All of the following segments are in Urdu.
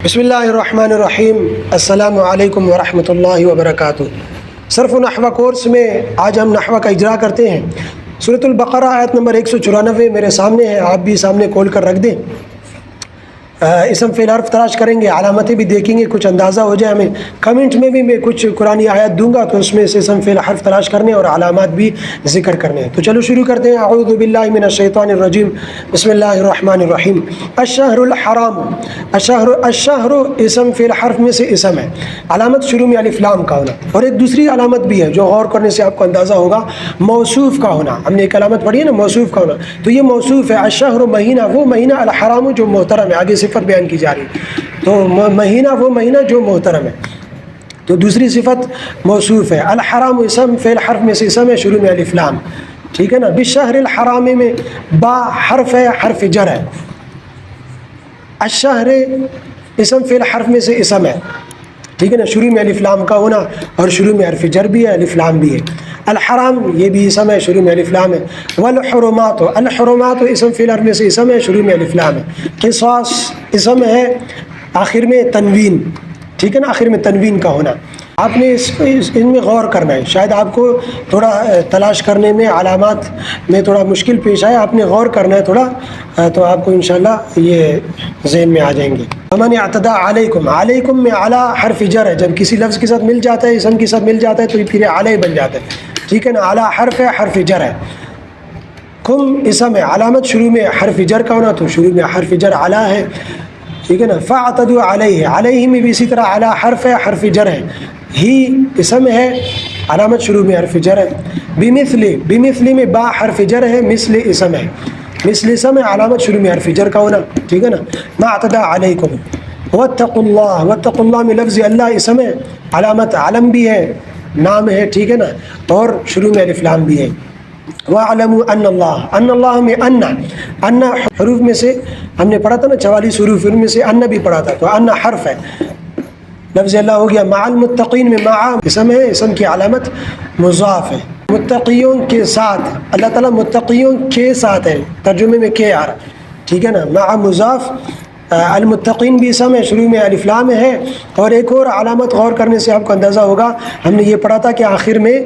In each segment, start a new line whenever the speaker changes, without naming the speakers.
بسم اللہ الرحمن الرحیم، السلام علیکم ورحمۃ اللہ وبرکاتہ۔ صرف و نحو کورس میں آج ہم نحو کا اجرا کرتے ہیں۔ سورۃ البقرہ آیت نمبر 194 میرے سامنے ہے، آپ بھی سامنے کھول کر رکھ دیں۔ اسم فعل حرف تلاش کریں گے، علامتیں بھی دیکھیں گے، کچھ اندازہ ہو جائے ہمیں۔ کمنٹ میں بھی میں کچھ قرآنی آیت دوں گا تو اس میں سے اسم فعل حرف تلاش کرنے اور علامات بھی ذکر کرنے ہیں۔ تو چلو شروع کرتے ہیں۔ اعوذ باللہ من الشیطان الرجیم، بسم اللہ الرحمن الرحیم۔ الشہر الحرام، الشہر اسم فعل حرف میں سے اسم ہے، علامت شروع میں الف لام کا ہونا، اور ایک دوسری علامت بھی ہے جو غور کرنے سے آپ کو اندازہ ہوگا، موصوف کا ہونا۔ ہم نے ایک علامت پڑھی ہے نا، موصوف کا ہونا، تو یہ موصوف ہے۔ الشہر مہینہ، وہ مہینہ، الحرام جو محترم ہے، آگے صفت بیان کی جا رہی ہے، تو مہینہ وہ مہینہ جو محترم ہے، تو دوسری صفت موصوف ہے۔ الحرام اسم فعل حرف میں سے اسم ہے، شروع میں الف لام، ٹھیک ہے نا۔ بالشہر الحرام میں با حرف ہے، حرف جر ہے۔ الشہر اسم فعل حرف میں سے اسم ہے، ٹھیک ہے نا، شروع میں الف لام کا ہونا اور شروع میں حرف جر بھی ہے، الف لام بھی ہے۔ الحرام یہ بھی اسم ہے، شروع میں الف لام ہے۔ والحرمات، الحرمات اسم فعل حرف میں سے اسم ہے، شروع میں الف لام ہے۔ قصاص اسم ہے، آخر میں تنوین، ٹھیک ہے نا، آخر میں تنوین کا ہونا۔ آپ نے ان میں غور کرنا ہے، شاید آپ کو تھوڑا تلاش کرنے میں، علامات میں تھوڑا مشکل پیش آئے، آپ نے غور کرنا ہے تھوڑا، تو آپ کو انشاءاللہ یہ ذہن میں آ جائیں گے۔ ومن اعتدى علیکم، علیکم میں علی حرف جر ہے، جب کسی لفظ کے ساتھ مل جاتا ہے، اسم کے ساتھ مل جاتا ہے تو یہ پھر علی بن جاتا ہے، ٹھیک ہے نا۔ علی حرف ہے، حرف جر ہے۔ کم اسم ہے، علامت شروع میں حرف جر کا ہونا، تو شروع میں حرف جر علی ہے، ٹھیک ہے نا۔ فاعتدوا علیہ، علیہ میں بھی اسی طرح علی حرف ہے، حرف جر ہے۔ ہی اسم ہے، علامت شروع میں حرف جر ہے۔ بمثل، بمثل میں با حرف جر ہے، مثل اسم ہے، مثل اسم ہے، علامت شروع میں حرف جر کا ہونا، ٹھیک ہے نا۔ ما اعتدى علیکم۔ واتقوا اللہ، واتقوا اللہ میں لفظ اللہ اسم ہے، علامت علم بھی ہے، نام ہے، ٹھیک ہے نا، اور شروع میں الف لام بھی ہے۔ وَاعْلَمُوا أَنَّ اللَّهَ، ان اللہ میں ان حروف میں سے ہم نے پڑھا تھا نا، 44 حروف، ان میں سے ان بھی پڑھا تھا، تو ان حرف ہے، لفظ اللہ ہو گیا۔ مع المتقین میں مع اسم ہے، اسم کی علامت مضاف ہے، متقیوں کے ساتھ، اللہ تعالیٰ متقیوں کے ساتھ ہے، ترجمے میں کے آ رہا، ٹھیک ہے نا۔ مع مضاف، المتقین بھی اسم ہے، شروع میں الف لام ہے، اور ایک اور علامت غور کرنے سے آپ کو اندازہ ہوگا، ہم نے یہ پڑھا تھا کہ آخر میں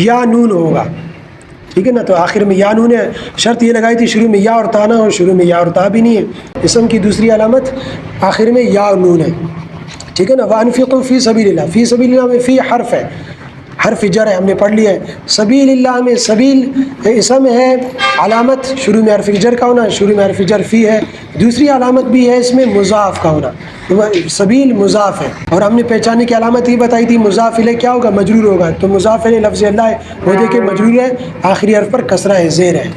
یا نون ہوگا، ٹھیک ہے نا، تو آخر میں یا نون ہے، شرط یہ لگائی تھی شروع میں یا اور تا نہ ہو، شروع میں یا اور تا بھی نہیں ہے۔ اسم کی دوسری علامت آخر میں یا نون ہے، ٹھیک ہے نا۔ وَأَنفِقُوا فِي سَبِيلِ اللَّهِ، فی سبیل اللہ میں فی حرف ہے، حرف جر ہے، ہم نے پڑھ لیا ہے۔ سبیل اللہ میں سبیل اسم ہے، علامت شروع میں حرف جر کا ہونا، شروع میں حرف جر فی ہے۔ دوسری علامت بھی ہے اس میں مضاف کا ہونا، سبیل مضاف ہے، اور ہم نے پہچانے کی علامت یہ بتائی تھی، مضاف الیہ کیا ہوگا، مجرور ہوگا، تو مضاف الیہ لفظ اللہ ہے، وہ دیکھیں مجرور ہے، آخری حرف پر کسرہ ہے، زیر ہے،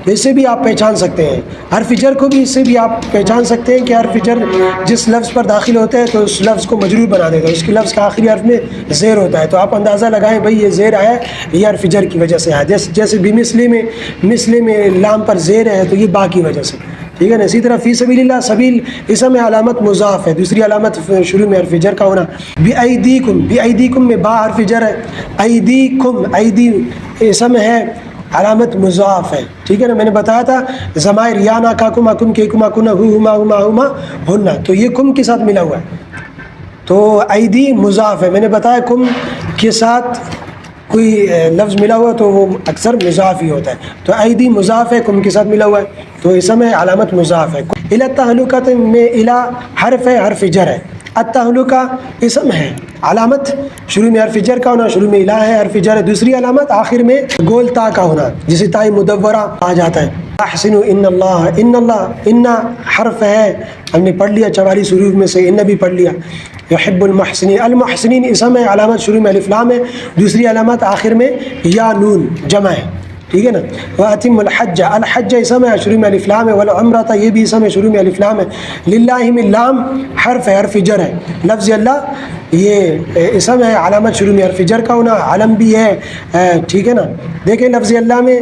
تو اس سے بھی آپ پہچان سکتے ہیں۔ حرف جر کو بھی اس سے بھی آپ پہچان سکتے ہیں کہ حرف جر جس لفظ پر داخل ہوتا ہے تو اس لفظ کو مجرور بنا دیتا ہے، اس کے لفظ کا آخری حرف میں زیر ہوتا ہے، تو آپ اندازہ لگائیں بھائی یہ زیر آیا ہے، یہ حرف جر کی وجہ سے آیا، جیسے بمثل میں، مثل میں لام پر زیر ہے تو یہ با کی وجہ سے، ٹھیک ہے نا۔ اسی طرح فی سبیل اللہ، سبیل اسم ہے، علامت مضاف ہے، دوسری علامت شروع میں حرف جر کا ہونا۔ بِأَيْدِيكُمْ، بِأَيْدِيكُمْ میں با حرف جر ہے، ایدیکم، ایدی اسم ہے، علامت مضاف ہے، ٹھیک ہے نا۔ میں نے بتایا تھا ضمائر یا نا کا کم اکم کے کم اکن ہو ہما ہما ہما ہننا، تو یہ کم کے ساتھ ملا ہوا ہے، تو ایدی مضاف ہے، میں نے بتایا کم کے ساتھ کوئی لفظ ملا ہوا تو وہ اکثر مضاف ہی ہوتا ہے، تو ایدی مضاف ہے، کم کے ساتھ ملا ہوا ہے تو اسم ہے، علامت مضاف ہے۔ الی التہلکۃ میں الی حرف ہے، حرف جر ہے۔ التہلکہ اسم ہے، علامت شروع میں حرف جر کا ہونا، شروع میں الہ ہے، حرف جر ہے۔ دوسری علامت آخر میں گول تا کا ہونا، جسے تائی مدورہ آ جاتا ہے۔ احسنوا ان اللہ، ان اللہ، ان حرف ہے، ہم نے پڑھ لیا 44 حروف میں سے ان بھی پڑھ لیا۔ یحب المحسنین، المحسنین اسم ہے، علامت شروع میں الف لام ہے، دوسری علامت آخر میں یا نون جمع ہے، ٹھیک ہے نا۔ وَأَتِمُّ الْحَجَّ، الحج اسم ہے، شروع میں الف لام ہے۔ والعمرۃ، یہ بھی اسم ہے، شروع میں الف لام ہے۔ للہ میں لام حرف ہے، حرف جر ہے، لفظ اللہ یہ اسم ہے، علامت شروع میں حرف جر کا ہونا، علم بھی ہے، ٹھیک ہے نا۔ دیکھیں لفظ اللہ میں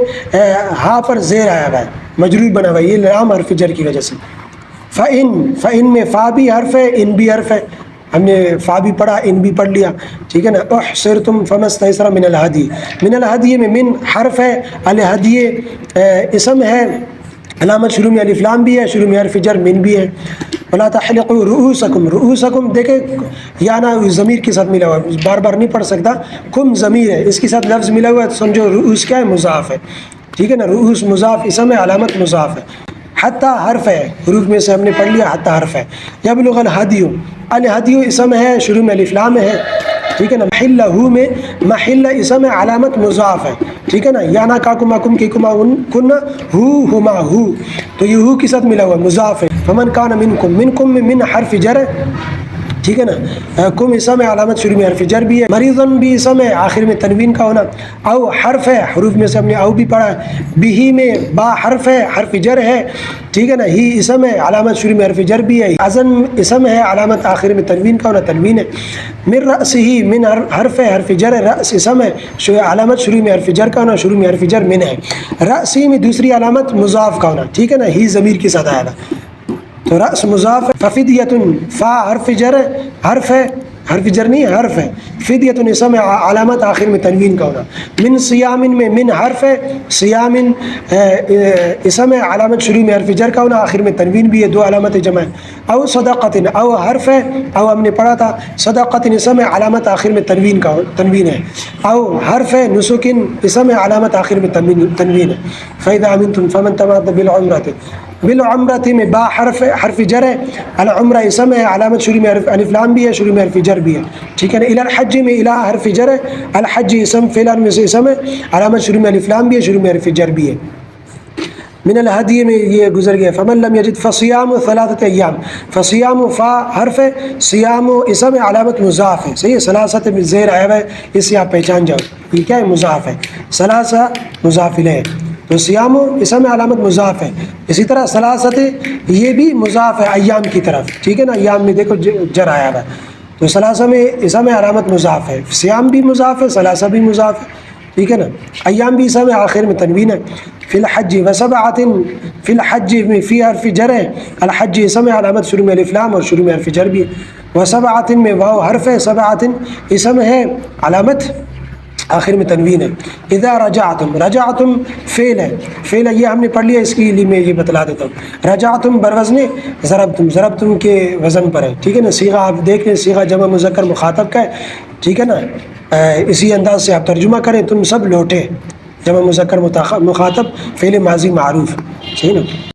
ہا پر زیر آیا ہوا ہے، مجرور بنا ہوا ہے، یہ لام حرف جر کی وجہ سے۔ فَإِن، فَإِن میں فا بھی حرف ہے، ان بھی حرف ہے، ہم نے فا بھی پڑھا، ان بھی پڑھ لیا، ٹھیک ہے نا۔ احصرتم فما استيسر من الهدي، من الهدي میں من حرف ہے، الهدي اسم ہے، علامت شروع میں الف لام بھی ہے، شروع میں حرف جر من بھی ہے۔ ولا تحلقوا رؤوسکم، رؤوسکم دیکھیں یا نا ضمیر کے ساتھ ملا ہوا ہے، بار بار نہیں پڑھ سکتا، کم ضمیر ہے، اس کے ساتھ لفظ ملا ہوا ہے تو سمجھو رؤوس کیا ہے؟ مضاف ہے، ٹھیک ہے نا، رؤوس مضاف، اسم ہے، علامت مضاف ہے. حتی حرف ہے، حروف میں سے ہم نے پڑھ لیا حتی حرف ہے. یبلغ الہدی، الہدی اسم ہے، شروع میں الف لام ہے، ٹھیک ہے نا. محلہ میں، محلہ اسم ہے، علامت مضاف ہے، ٹھیک ہے نا. یانا کاکما کم کی کما کن ہو ہما ہو، تو یہ ہو کے ساتھ ملا ہوا مضاف ہے. فمن کان منکم، منکم میں من حرف جر ہے، ٹھیک ہے نا. کم اسم ہے، علامت شروع میں حرف جر بھی ہے. مریضن بھی اسم ہے، آخر میں تنوین کا ہونا. او حرف ہے، حروف میں سے ہم نے او بھی پڑھا ہے. بھی میں با حرف ہے، حرف جر ہے، ٹھیک ہے نا. ہی اسم ہے، علامت شروع میں حرف جر بھی ہے. ازن اسم ہے، علامت آخر میں تنوین کا ہونا، تنوین ہے. من رأسہ، من حرف ہے، حرف جر ہے. رأس اسم ہے، علامت شروع میں حرف جر کا ہونا، شروع میں حرف جر من ہے. رأسی میں دوسری علامت مضاف کا ہونا، ٹھیک ہے نا. ہی ضمیر کے ساتھ آیا تھا تو رأس مضاف ہے. ففدیتن، فا حرف جر ہے، حرف ہے، حرف جر نہیں حرف ہے. فدیتن اسم ہے، علامت آخر میں تنوین کا ہونا. من صیامن میں من حرف ہے، صیامن اسم ہے، علامت شروع میں حرف جر کا ہونا، آخر میں تنوین بھی ہے، دو علامت جمع ہے. او صدقۃ، او حرف ہے، او ہم نے پڑھا تھا. صدقۃ اسم ہے، علامت آخر میں تنوین کا تنوین ہے. او حرف ہے. نسکن اسم ہے، علامت آخر میں تنوین ہے. فإذا أمنتم فمن تمتع بالعمرة، بالعمرة میں با حرف ہے، حرف جر ہے. العمرہ اسم ہے، علامت شروع میں الف لام بھی ہے، شروع میں حرف جر بھی ہے، ٹھیک ہے نا. الی الحج میں الی حرف جر ہے. الحج اسم فعل میں سے اسم ہے، علامت شروع میں الف لام بھی ہے، شروع میں حرف جر بھی ہے. من الہدی میں یہ گزر گیا. فمن لم یجد فصیام ثلاثۃ ایام، فصیام فا حرف ہے، صیام اسم ہے، علامت مضاف ہے، صحیح ہے. ثلاثۃ میں زیر آیا ہے، اس سے آپ پہچان جاؤ یہ کیا ہے؟ مضاف ہے. ثلاثہ مضاف الیہ، تو صیام اسم علامت مضاف ہے. اسی طرح ثلاثۃ یہ بھی مضاف ہے ایام کی طرف، ٹھیک ہے نا. ایام میں دیکھو جر آیا ہے، تو ثلاثہ میں اسم علامت مضاف ہے. صیام بھی مضاف ہے، ثلاثہ بھی مضاف ہے، ٹھیک ہے نا. ایام بھی اسم آخر میں تنوین ہے. فی الحج وسبعۃ، فی الحج میں فی حرف جر ہے. الحج اسم علامت شروع میں الف لام اور شروع میں حرف جر بھی ہے. وسبعۃ میں واو حرف ہے، سبعۃ اسم ہے، علامت آخر میں تنوین ہے. اذا رجعتم، رجعتم فعل ہے، فعل یہ ہم نے پڑھ لیا، اس کے لیے میں یہ بتلا دیتا ہوں. رجعتم بروزن ضربتم، ضربتم کے وزن پر ہے، ٹھیک ہے نا. صیغہ آپ دیکھ لیں، صیغہ جمع مذکر مخاطب کا ہے، ٹھیک ہے نا. اسی انداز سے آپ ترجمہ کریں، تم سب لوٹے، جمع مذکر مخاطب، فعل ماضی معروف، صحیح نا.